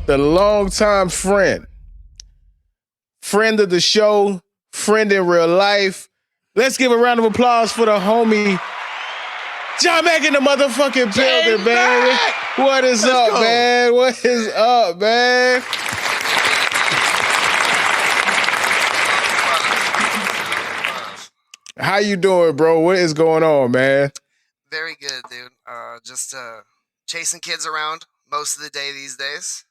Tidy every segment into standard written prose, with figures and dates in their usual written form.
the longtime friend of the show, friend in real life. Let's give a round of applause for the homie John back in the motherfucking building, man. What is up, man? What is up, man? How you doing, bro? What is going on, man? Very good, dude. Just chasing kids around most of the day these days.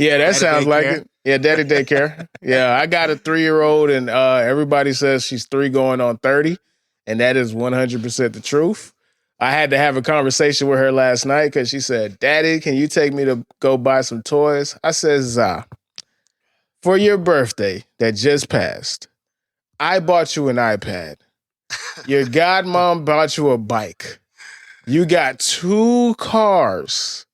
Yeah, that sounds like it. Yeah, daddy daycare. Yeah, I got a 3-year-old, and everybody says she's 3 going on 30, and that is 100% the truth. I had to have a conversation with her last night because she said, "Daddy, can you take me to go buy some toys?" I said, "Zah, for your birthday that just passed, I bought you an iPad. Your godmom bought you a bike. You got 2 cars.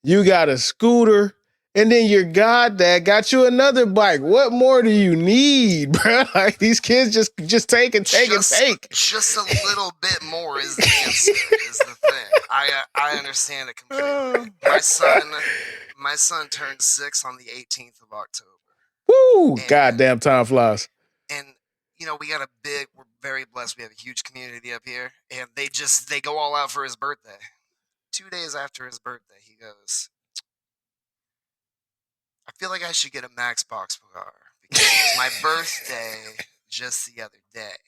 You got a scooter. And then your goddad got you another bike. What more do you need, bro? Like, these kids just take and take and take. Just a little bit more is the answer, is the thing. I understand it completely. My son turned 6 on the 18th of October. Woo! Goddamn, time flies. And, you know, we're very blessed. We have a huge community up here. And they go all out for his birthday. 2 days after his birthday, he goes, "I feel like I should get a Max Box car because it was my birthday just the other day."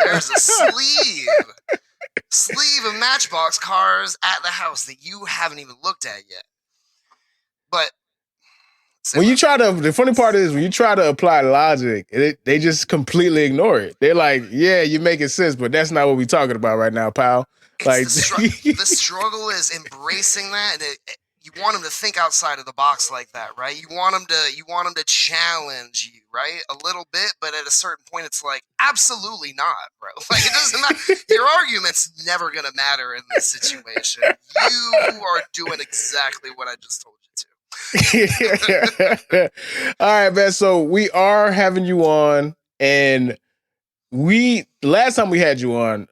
There's a sleeve of Matchbox cars at the house that you haven't even looked at yet. But the funny part is when you try to apply logic, they just completely ignore it. They're like, "Yeah, you're making sense, but that's not what we're talking about right now, pal." Like the struggle is embracing that. You want them to think outside of the box like that, right? You want them to challenge you, right? A little bit, but at a certain point, it's like, absolutely not, bro. Like, it doesn't matter. Your argument's never gonna matter in this situation. You are doing exactly what I just told you to. All right, man. So we are having you on, and last time we had you on,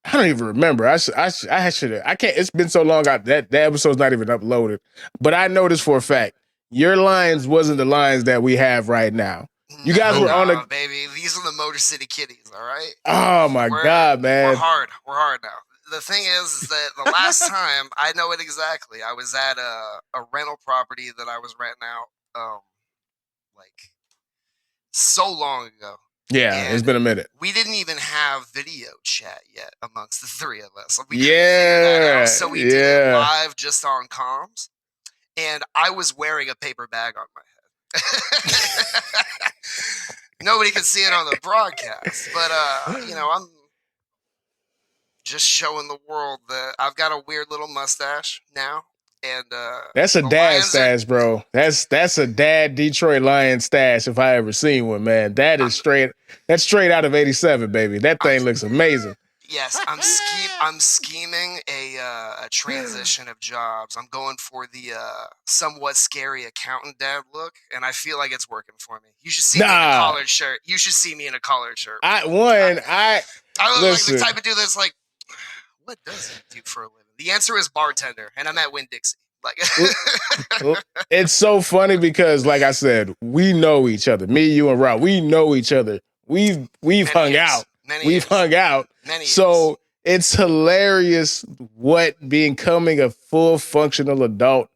I don't even remember. I should have. I can't. It's been so long. That episode's not even uploaded. But I know this for a fact. Your lines wasn't the lines that we have right now. You guys were on baby. These are the Motor City Kitties. All right. Oh my God, man. We're hard now. The thing is that the last time I know it exactly. I was at a rental property that I was renting out, like so long ago. Yeah, and it's been a minute. We didn't even have video chat yet amongst the 3 of us. We did that out, so we did it live just on comms. And I was wearing a paper bag on my head. Nobody can see it on the broadcast. But, I'm just showing the world that I've got a weird little mustache now. And that's a dad stash, bro. That's a dad Detroit Lions stash if I ever seen one, man. That's straight out of '87, baby. That thing looks amazing. Yes, I'm scheming a transition of jobs. I'm going for the somewhat scary accountant dad look, and I feel like it's working for me. You should see me in a collared shirt. You should see me in a collared shirt. I look like the type of dude that's like, what does he do for a living? The answer is bartender, and I'm at Winn-Dixie. Like, it's so funny because, like I said, we know each other. Me, you, and Rob, we know each other. We've hung out. So it's hilarious what becoming a full functional adult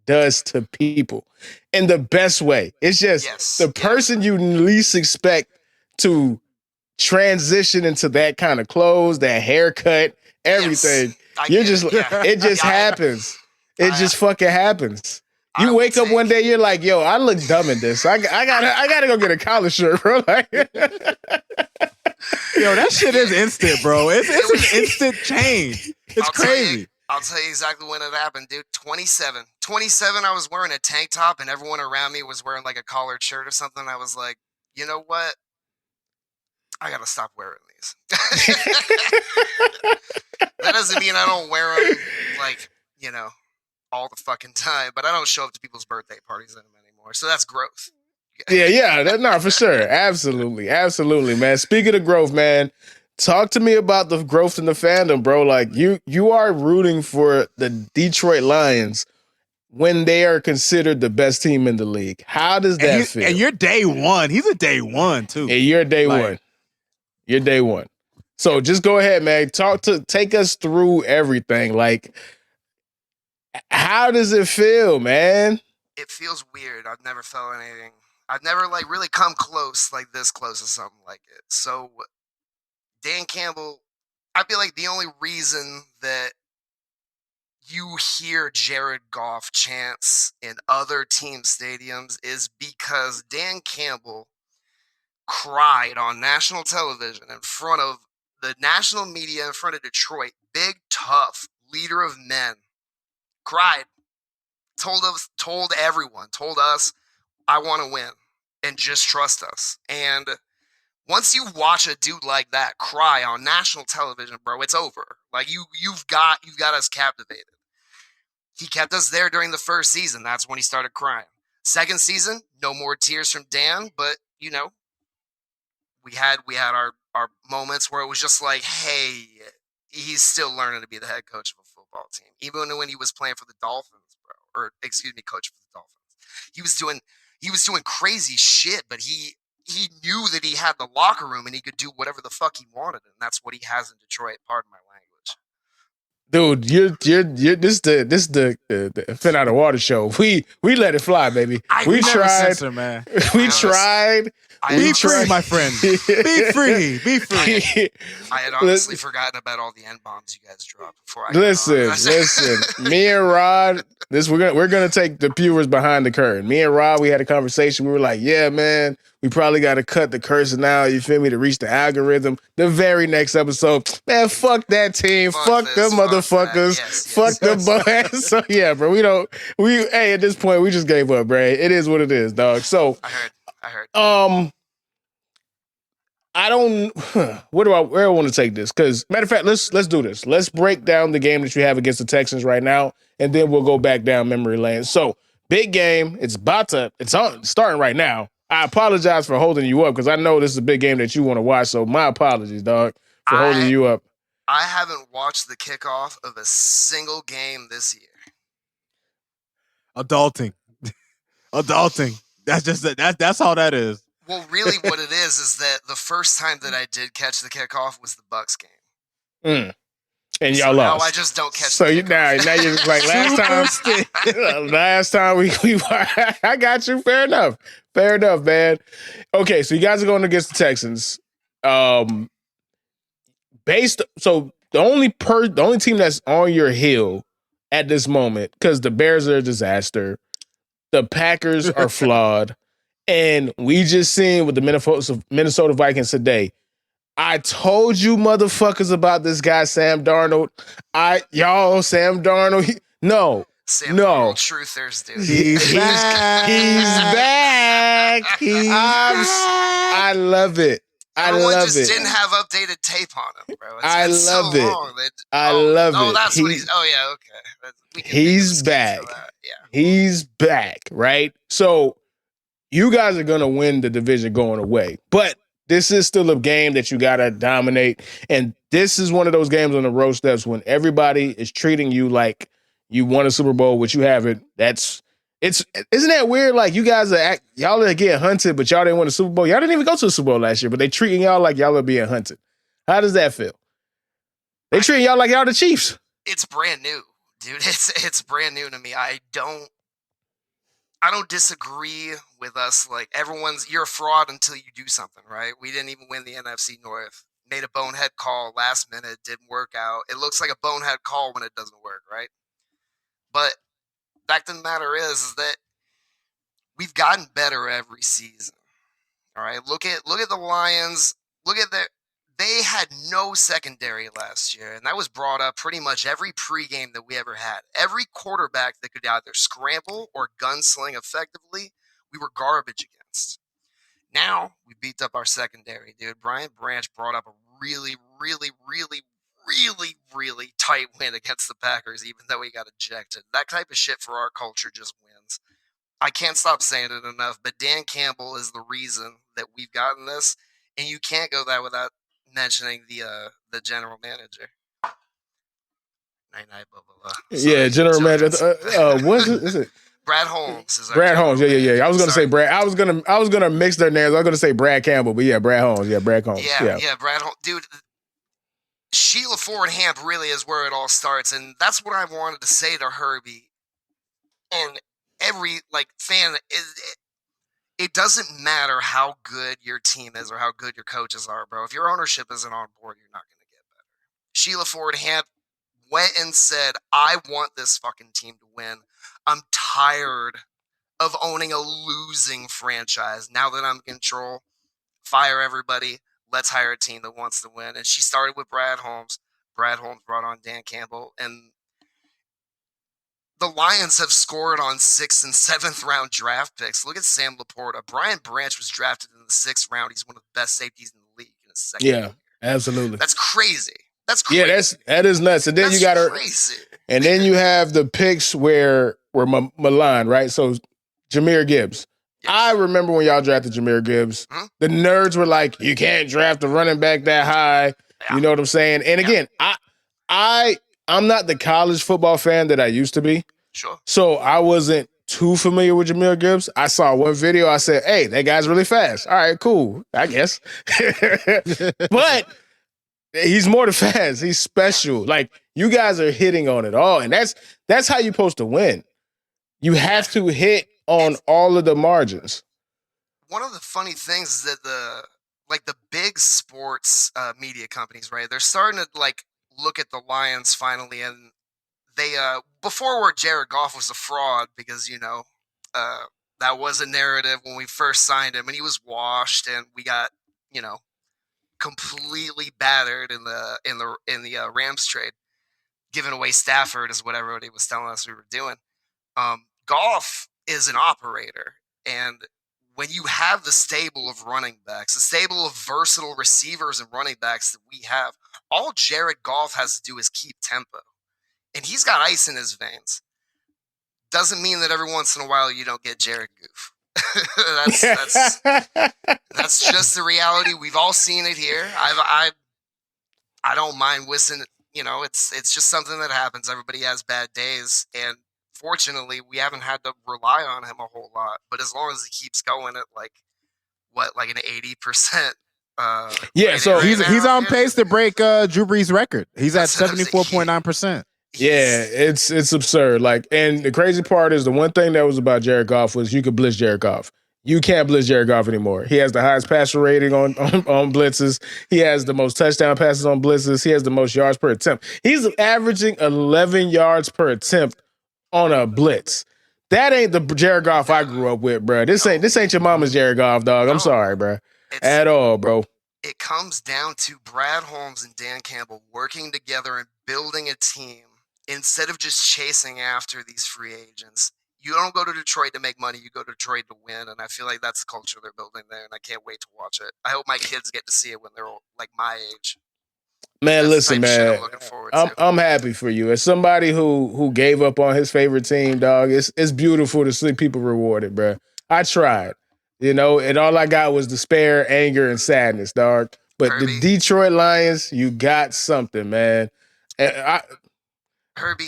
does to people in the best way. It's just the person you least expect to transition into that kind of clothes, that haircut, everything. It just happens. It just fucking happens. You wake up one day, you're like, "Yo, I look dumb in this. I gotta go get a collar shirt, bro." Like, yo, that shit is instant, bro. It's an instant change. It's crazy. I'll tell you exactly when it happened, dude. 27, I was wearing a tank top, and everyone around me was wearing like a collared shirt or something. I was like, you know what? I gotta stop wearing these. That doesn't mean I don't wear them, like, all the fucking time, but I don't show up to people's birthday parties in them anymore. So that's growth. No, for sure. Absolutely, man. Speaking of growth, man, talk to me about the growth in the fandom, bro. Like, you are rooting for the Detroit Lions when they are considered the best team in the league? How does that feel? And you're day one. He's a day one too. And you're day one. You're day one. So just go ahead, man. Take us through everything. Like, how does it feel, man? It feels weird. I've never felt anything. I've never like really come close, like this close to something like it. So Dan Campbell, I feel like the only reason that you hear Jared Goff chants in other team stadiums is because Dan Campbell cried on national television in front of the national media, in front of Detroit. Big, tough leader of men. Cried. Told everyone, told us, I want to win and just trust us. And once you watch a dude like that cry on national television, bro, it's over. Like you've got us captivated. He kept us there during the first season. That's when he started crying. Second season, no more tears from Dan, but you know, we had our moments where it was just like, hey, he's still learning to be the head coach of a football team. Even when he was playing for the Dolphins, bro, or excuse me, coach for the Dolphins. He was doing crazy shit, but he knew that he had the locker room and he could do whatever the fuck he wanted, and that's what he has in Detroit. Pardon my language. Dude, you're this the Fin Out of Water show. We let it fly, baby. We tried, censor, man. We tried. Be free, my friend. Be free. Be free. I had honestly forgotten about all the N-bombs you guys dropped before I listen. Me and Rod, we're gonna take the viewers behind the curtain. Me and Rod, we had a conversation. We were like, yeah, man, we probably got to cut the cursing now, you feel me, to reach the algorithm. The very next episode, man, fuck that team. Fuck them motherfuckers. Fuck them boys. So, yeah, bro, at this point, we just gave up, bro. It is what it is, dog. So, I heard. Where do I want to take this? Because, matter of fact, let's do this. Let's break down the game that you have against the Texans right now, and then we'll go back down memory lane. So, big game. It's starting right now. I apologize for holding you up because I know this is a big game that you want to watch. So my apologies, dog, for holding you up. I haven't watched the kickoff of a single game this year. Adulting. That's all that is. Well, really, what it is that the first time that I did catch the kickoff was the Bucs game. And y'all lost. Now I just don't catch. So now you're like last time we I got you. Fair enough, man. Okay, so you guys are going against the Texans. The only team that's on your heel at this moment, because the Bears are a disaster, the Packers are flawed, and we just seen with the Minnesota Vikings today. I told you motherfuckers about this guy, Sam Darnold. Sam Darnold. Sam Darnold truthers, dude. He's back. I love it. Everyone didn't have updated tape on him, bro. I love it. I love it. Oh, that's what he's. Oh, yeah, okay. He's back. Yeah. He's back, right? So you guys are gonna win the division going away, but this is still a game that you gotta dominate, and this is one of those games on the road steps when everybody is treating you like you won a Super Bowl, which you haven't. Isn't that weird? Like you guys y'all are getting hunted, but y'all didn't win a Super Bowl. Y'all didn't even go to the Super Bowl last year, but they treating y'all like y'all are being hunted. How does that feel? They treating y'all like y'all the Chiefs. It's brand new, dude. It's brand new to me. I don't disagree with us. Like you're a fraud until you do something, right? We didn't even win the NFC North. Made a bonehead call last minute, didn't work out. It looks like a bonehead call when it doesn't work, right? But fact of the matter is that we've gotten better every season. All right, look at the Lions. They had no secondary last year, and that was brought up pretty much every pregame that we ever had. Every quarterback that could either scramble or gunsling effectively, we were garbage against. Now, we beat up our secondary, dude. Brian Branch brought up a really, really, really, really, really tight win against the Packers, even though he got ejected. That type of shit for our culture just wins. I can't stop saying it enough, but Dan Campbell is the reason that we've gotten this, and you can't go that without mentioning the general manager. Night, blah, blah, blah. Yeah, general manager. What's it? Is it Brad Holmes? Is our Brad Holmes? Yeah. I was gonna Sorry. say Brad. I was gonna mix their names. I was gonna say Brad Campbell, but yeah, Brad Holmes. Yeah, Brad Holmes. Yeah, Brad Holmes, dude. Sheila Ford Hamp really is where it all starts, and that's what I wanted to say to Herbie and every fan. It doesn't matter how good your team is or how good your coaches are, bro. If your ownership isn't on board, you're not going to get better. Sheila Ford Hamp went and said, I want this fucking team to win. I'm tired of owning a losing franchise. Now that I'm in control, fire everybody. Let's hire a team that wants to win. And she started with Brad Holmes. Brad Holmes brought on Dan Campbell. And the Lions have scored on 6th and 7th round draft picks. Look at Sam Laporta. Brian Branch was drafted in the 6th round. He's one of the best safeties in the league in his second year. Absolutely. That's crazy. That's crazy. Yeah, that is nuts. And then that's you got crazy. And then you have the picks where Milan, right? So Jahmyr Gibbs. Yes. I remember when y'all drafted Jahmyr Gibbs. Mm-hmm. The nerds were like, "You can't draft a running back that high." Yeah. You know what I'm saying? And again, I'm not the college football fan that I used to be. Sure. So I wasn't too familiar with Jahmyr Gibbs. I saw one video. I said, "Hey, that guy's really fast. All right, cool. I guess." But he's more than fast. He's special. Like, you guys are hitting on it all. And that's how you're supposed to win. You have to hit on all of the margins. One of the funny things is that the big sports media companies, right? They're starting to look at the Lions finally, and they before where Jared Goff was a fraud because that was a narrative when we first signed him, and he was washed, and we got completely battered in the Rams trade, giving away Stafford is what everybody was telling us we were doing. Goff is an operator, and when you have the stable of running backs, the stable of versatile receivers and running backs that we have, all Jared Goff has to do is keep tempo, and he's got ice in his veins. Doesn't mean that every once in a while you don't get Jared Goof. That's just the reality. We've all seen it here. I don't mind whistling. It's just something that happens. Everybody has bad days, and fortunately, we haven't had to rely on him a whole lot. But as long as he keeps going at an 80%. So he's on pace to break Drew Brees' record. He's at 74.9%. Yeah, it's absurd. And the crazy part is the one thing that was about Jared Goff was you could blitz Jared Goff. You can't blitz Jared Goff anymore. He has the highest passer rating on blitzes. He has the most touchdown passes on blitzes. He has the most yards per attempt. He's averaging 11 yards per attempt on a blitz. That ain't the Jared Goff I grew up with, bro. This ain't your mama's Jared Goff, dog. I'm sorry, bro. At all, bro. It comes down to Brad Holmes and Dan Campbell working together and building a team instead of just chasing after these free agents. You don't go to Detroit to make money. You go to Detroit to win, and I feel like that's the culture they're building there, and I can't wait to watch it. I hope my kids get to see it when they're my age. Man, listen, man. I'm happy for you. As somebody who gave up on his favorite team, dog, it's beautiful to see people rewarded, bro. I tried, and all I got was despair, anger, and sadness, dog. But Herbie, the Detroit Lions, you got something, man. Herbie,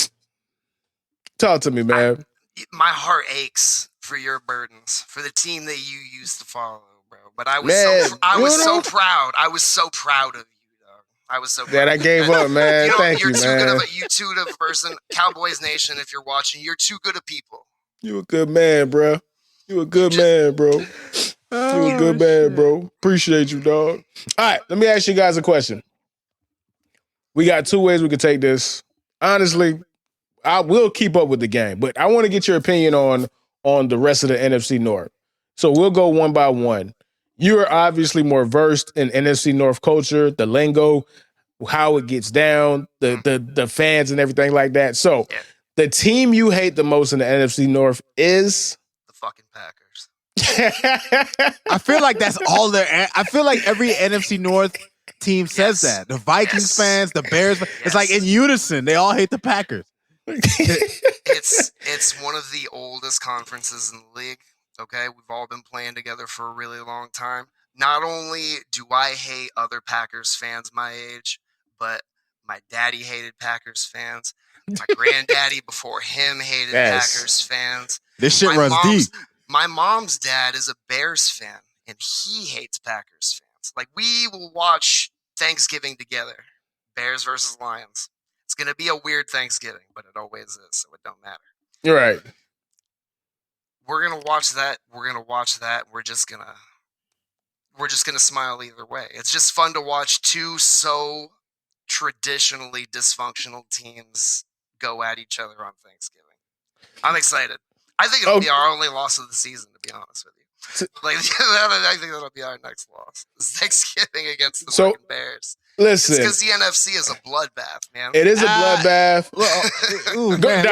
talk to me, man. My heart aches for your burdens, for the team that you used to follow, bro. But I was so proud. I was so proud of you, dog. I was so proud that I gave up, man. Thank you, man. You're too good of a person. Cowboys Nation, if you're watching, you're too good of people. You a good man, bro. You a good man, bro. You a good man, bro. Appreciate you, dog. All right, let me ask you guys a question. We got two ways we could take this. Honestly, I will keep up with the game, but I want to get your opinion on the rest of the NFC North. So we'll go one by one. You're obviously more versed in NFC North culture, the lingo, how it gets down, the fans and everything like that. So the team you hate the most in the NFC North is the fucking Packers. I feel like that's all there. I feel like every NFC North team says that. The Vikings fans, the Bears, it's like in unison. They all hate the Packers. It's one of the oldest conferences in the league. Okay, we've all been playing together for a really long time. Not only do I hate other Packers fans my age, but My daddy hated Packers fans. My granddaddy before him hated Packers fans. This shit runs deep. My mom's dad is a Bears fan, and he hates Packers fans. Like, we will watch Thanksgiving together. Bears versus Lions. It's going to be a weird Thanksgiving, but it always is, so it don't matter. You're right. We're going to watch that. We're just going to smile either way. It's just fun to watch two so traditionally dysfunctional teams go at each other on Thanksgiving. I'm excited. I think it'll be our only loss of the season, to be honest with you. Like, I think that'll be our next loss. It's Thanksgiving against the fucking Bears. Listen, it's because the NFC is a bloodbath, man. It is a bloodbath. Go ahead,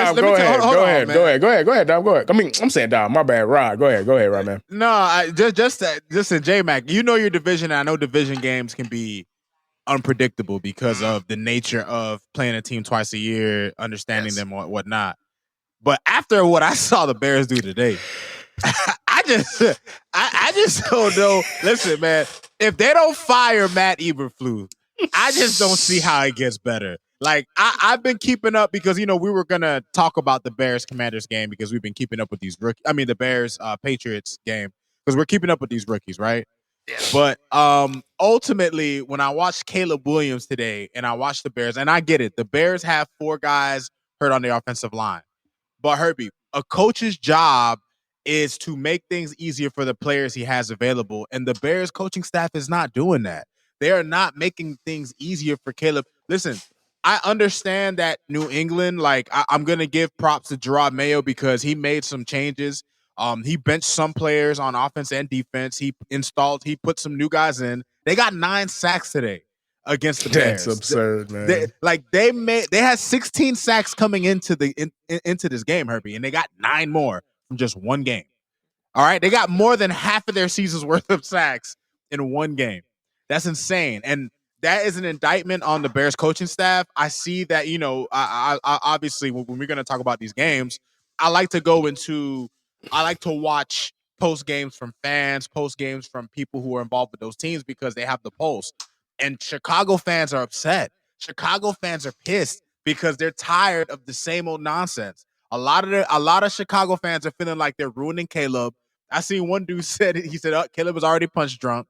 Dom. Go ahead. I mean, I'm saying Dom. My bad, Rod. Go ahead, Rod, man. No, just in J-Mac. You know your division. I know division games can be unpredictable because of the nature of playing a team twice a year, understanding them or whatnot. But after what I saw the Bears do today, I just don't know. Listen, man, if they don't fire Matt Eberflus, I just don't see how it gets better. Like, I've been keeping up because, we were going to talk about the Bears-Commanders game because we've been keeping up with these rookies. I mean, the Bears-Patriots game because we're keeping up with these rookies, right? Yeah. But ultimately, when I watched Caleb Williams today and I watched the Bears, and I get it, the Bears have 4 guys hurt on the offensive line. But Herbie, a coach's job is to make things easier for the players he has available. And the Bears coaching staff is not doing that. They are not making things easier for Caleb. Listen, I understand that New England, like, I'm going to give props to Gerard Mayo because he made some changes. He benched some players on offense and defense. He put some new guys in. They got 9 sacks today against the Bears. That's absurd, man. They had 16 sacks coming into this game, Herbie, and they got 9 more from just one game. All right, they got more than half of their season's worth of sacks in one game. That's insane, and that is an indictment on the Bears coaching staff. I see that, I obviously when we're going to talk about these games, I like to watch post games from fans, post games from people who are involved with those teams because they have the pulse. And Chicago fans are upset. Chicago fans are pissed because they're tired of the same old nonsense. A lot of Chicago fans are feeling like they're ruining Caleb. I seen one dude said Caleb was already punch drunk.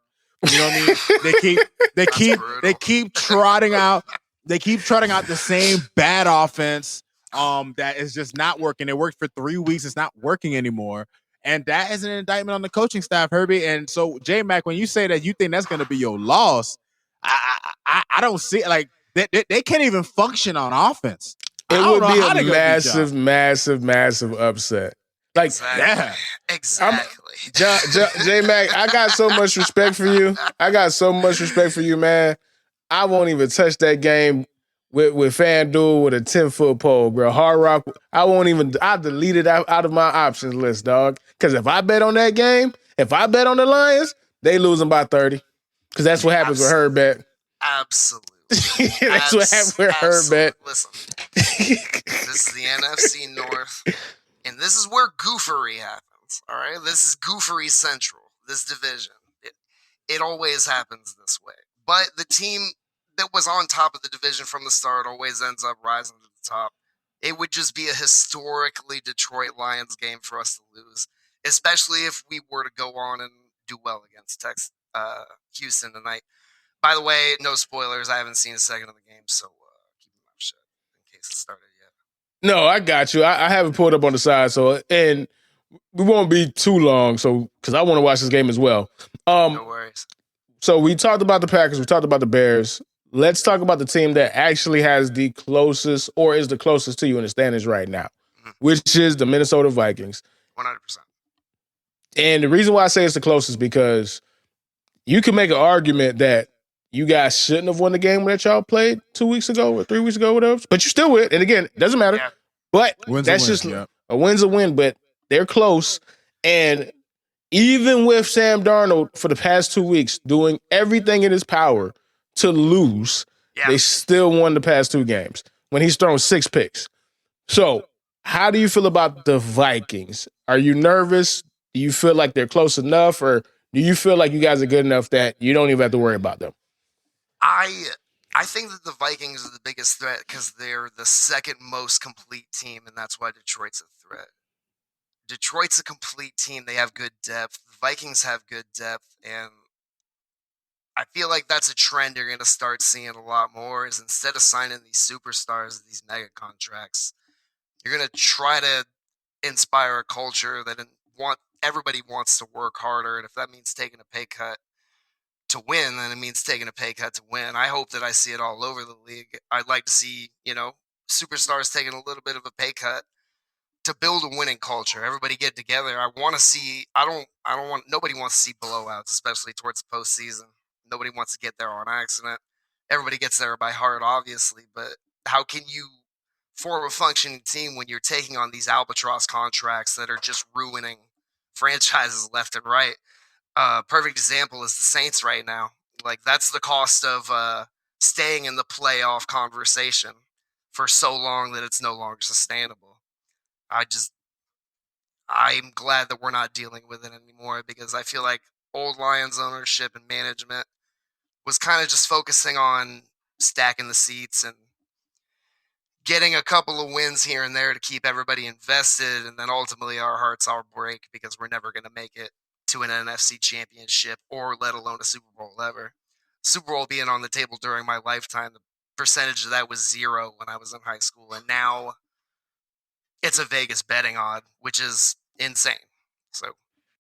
You know what I mean? They keep trotting out the same bad offense that is just not working. It worked for 3 weeks. It's not working anymore. And that is an indictment on the coaching staff, Herbie. And so, J-Mac, when you say that you think that's going to be your loss, I don't see it. Like, they can't even function on offense. It would be a massive upset. Like, exactly. J-Mac, I got so much respect for you. Man. I won't even touch that game with FanDuel with a 10-foot pole, bro. Hard Rock, I deleted out of my options list, dog. Because if I bet on that game, if I bet on the Lions, they losing by 30. Because that's what happens with her bet. Absolutely. That's what happens with her bet. Listen, this is the NFC North, and this is where goofery happens, all right? This is goofery central, this division. It always happens this way. But the team that was on top of the division from the start always ends up rising to the top. It would just be a historically Detroit Lions game for us to lose, especially if we were to go on and do well against Houston tonight. By the way, no spoilers. I haven't seen a second of the game, so keep my mouth shut in case it started yet. No, I got you. I have it pulled up on the side, and we won't be too long, because I want to watch this game as well. No worries. So we talked about the Packers. We talked about the Bears. Let's talk about the team that actually has the closest or is the closest to you in the standings right now, which is the Minnesota Vikings. 100%. And the reason why I say it's the closest because you can make an argument that you guys shouldn't have won the game that y'all played 2 weeks ago or 3 weeks ago, whatever. But you still win. And again, it doesn't matter. Yeah. But a win's a win, but they're close. And even with Sam Darnold for the past 2 weeks doing everything in his power to lose, they still won the past 2 games when he's thrown 6 picks. So how do you feel about the Vikings? Are you nervous? Do you feel like they're close enough? Or do you feel like you guys are good enough that you don't even have to worry about them? I I think that the Vikings are the biggest threat because they're the second most complete team, and that's why Detroit's a threat. Detroit's a complete team. They have good depth. The Vikings have good depth, and I feel like that's a trend you're going to start seeing a lot more. Is instead of signing these superstars, these mega contracts, you're going to try to inspire a culture that everybody wants to work harder, and if that means taking a pay cut to win, then it means taking a pay cut to win. I hope that I see it all over the league. I'd like to see, superstars taking a little bit of a pay cut to build a winning culture. Everybody get together. I want to see. I don't want. Nobody wants to see blowouts, especially towards the postseason. Nobody wants to get there on accident. Everybody gets there by heart, obviously. But how can you form a functioning team when you're taking on these albatross contracts that are just ruining franchises left and right? Perfect example is the Saints right now. Like that's the cost of staying in the playoff conversation for so long that it's no longer sustainable. I'm glad that we're not dealing with it anymore because I feel like old Lions ownership and management was kind of just focusing on stacking the seats and getting a couple of wins here and there to keep everybody invested. And then ultimately our hearts all break because we're never going to make it to an NFC championship or let alone a Super Bowl ever. Super Bowl being on the table during my lifetime, the percentage of that was 0 when I was in high school. And now it's a Vegas betting odd, which is insane. So